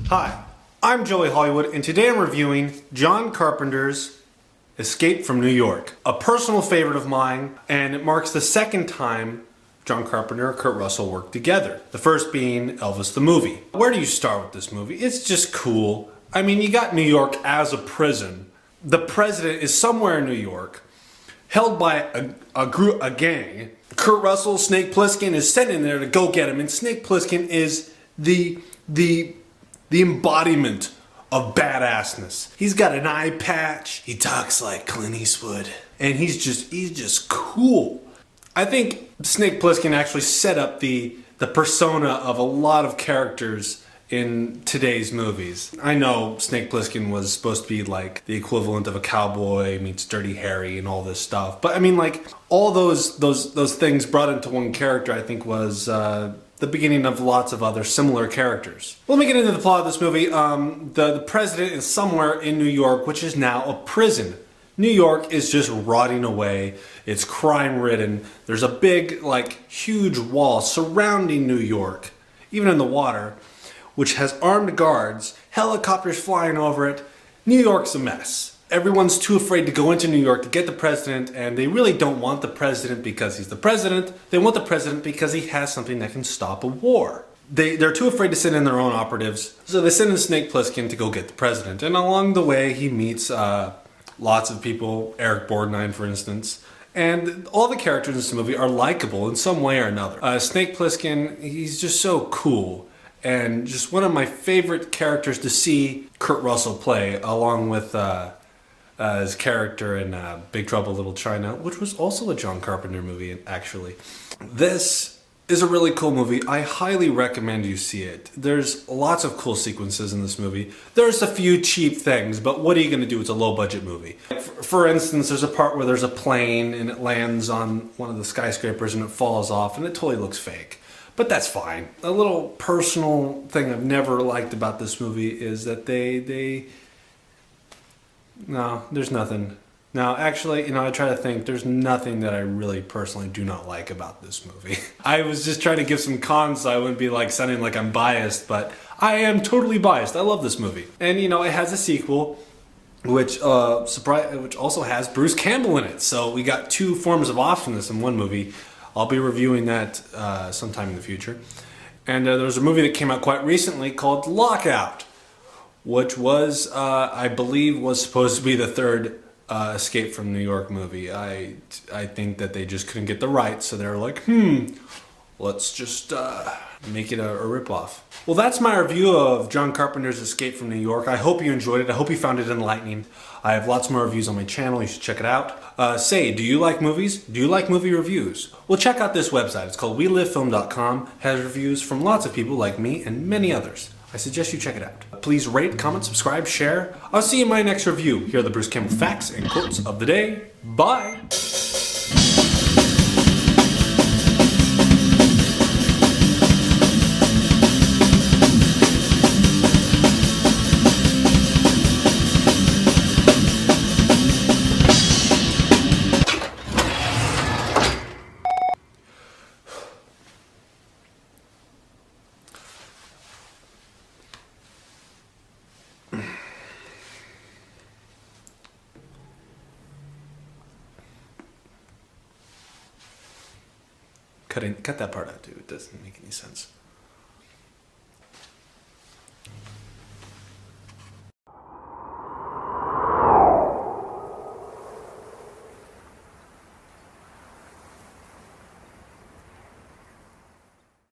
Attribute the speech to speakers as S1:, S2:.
S1: Hi, I'm Joey Hollywood, and today I'm reviewing John Carpenter's Escape from New York, a personal favorite of mine, and it marks the second time John Carpenter and Kurt Russell worked together. The first being Elvis the movie. Where do you start with this movie? It's just cool. I mean, you got New York as a prison. The president is somewhere in New York, held by a gang. Kurt Russell, Snake Plissken, is sent in there to go get him, and Snake Plissken is the embodiment of badassness. He's got an eye patch. He talks like Clint Eastwood, and he's just cool. I think Snake Plissken actually set up the persona of a lot of characters in today's movies. I know Snake Plissken was supposed to be like the equivalent of a cowboy meets Dirty Harry and all this stuff, but I mean, like, all those things brought into one character, I think, was the beginning of lots of other similar characters. Let me get into the plot of this movie. The president is somewhere in New York, which is now a prison. New York is just rotting away. It's crime-ridden. There's a big, like, huge wall surrounding New York, even in the water, which has armed guards, helicopters flying over it. New York's a mess. Everyone's too afraid to go into New York to get the president, and they really don't want the president because he's the president. They want the president because he has something that can stop a war. They're too afraid to send in their own operatives, so they send in Snake Plissken to go get the president. And along the way, he meets lots of people, Eric Borgnine, for instance. And all the characters in this movie are likable in some way or another. Snake Plissken, he's just so cool, and just one of my favorite characters to see Kurt Russell play, along with his character in Big Trouble in Little China, which was also a John Carpenter movie, actually. This is a really cool movie. I highly recommend you see it. There's lots of cool sequences in this movie. There's a few cheap things, but what are you going to do? It's a low-budget movie. For instance, there's a part where there's a plane and it lands on one of the skyscrapers and it falls off, and it totally looks fake. But that's fine. A little personal thing I've never liked about this movie is that no, there's nothing. No, actually, I try to think, there's nothing that I really personally do not like about this movie. I was just trying to give some cons so I wouldn't be like sounding like I'm biased, but I am totally biased. I love this movie. And it has a sequel, which also has Bruce Campbell in it. So we got two forms of awesomeness in one movie. I'll be reviewing that sometime in the future. And there was a movie that came out quite recently called Lockout, which was, I believe, was supposed to be the third Escape from New York movie. I think that they just couldn't get the rights, so they were like, let's just make it a ripoff. Well, that's my review of John Carpenter's Escape from New York. I hope you enjoyed it. I hope you found it enlightening. I have lots more reviews on my channel. You should check it out. Do you like movies? Do you like movie reviews? Well, check out this website. It's called WeLiveFilm.com. Has reviews from lots of people like me and many others. I suggest you check it out. Please rate, comment, subscribe, share. I'll see you in my next review. Here are the Bruce Campbell facts and quotes of the day. Bye! Cut that part out, dude. It doesn't make any sense.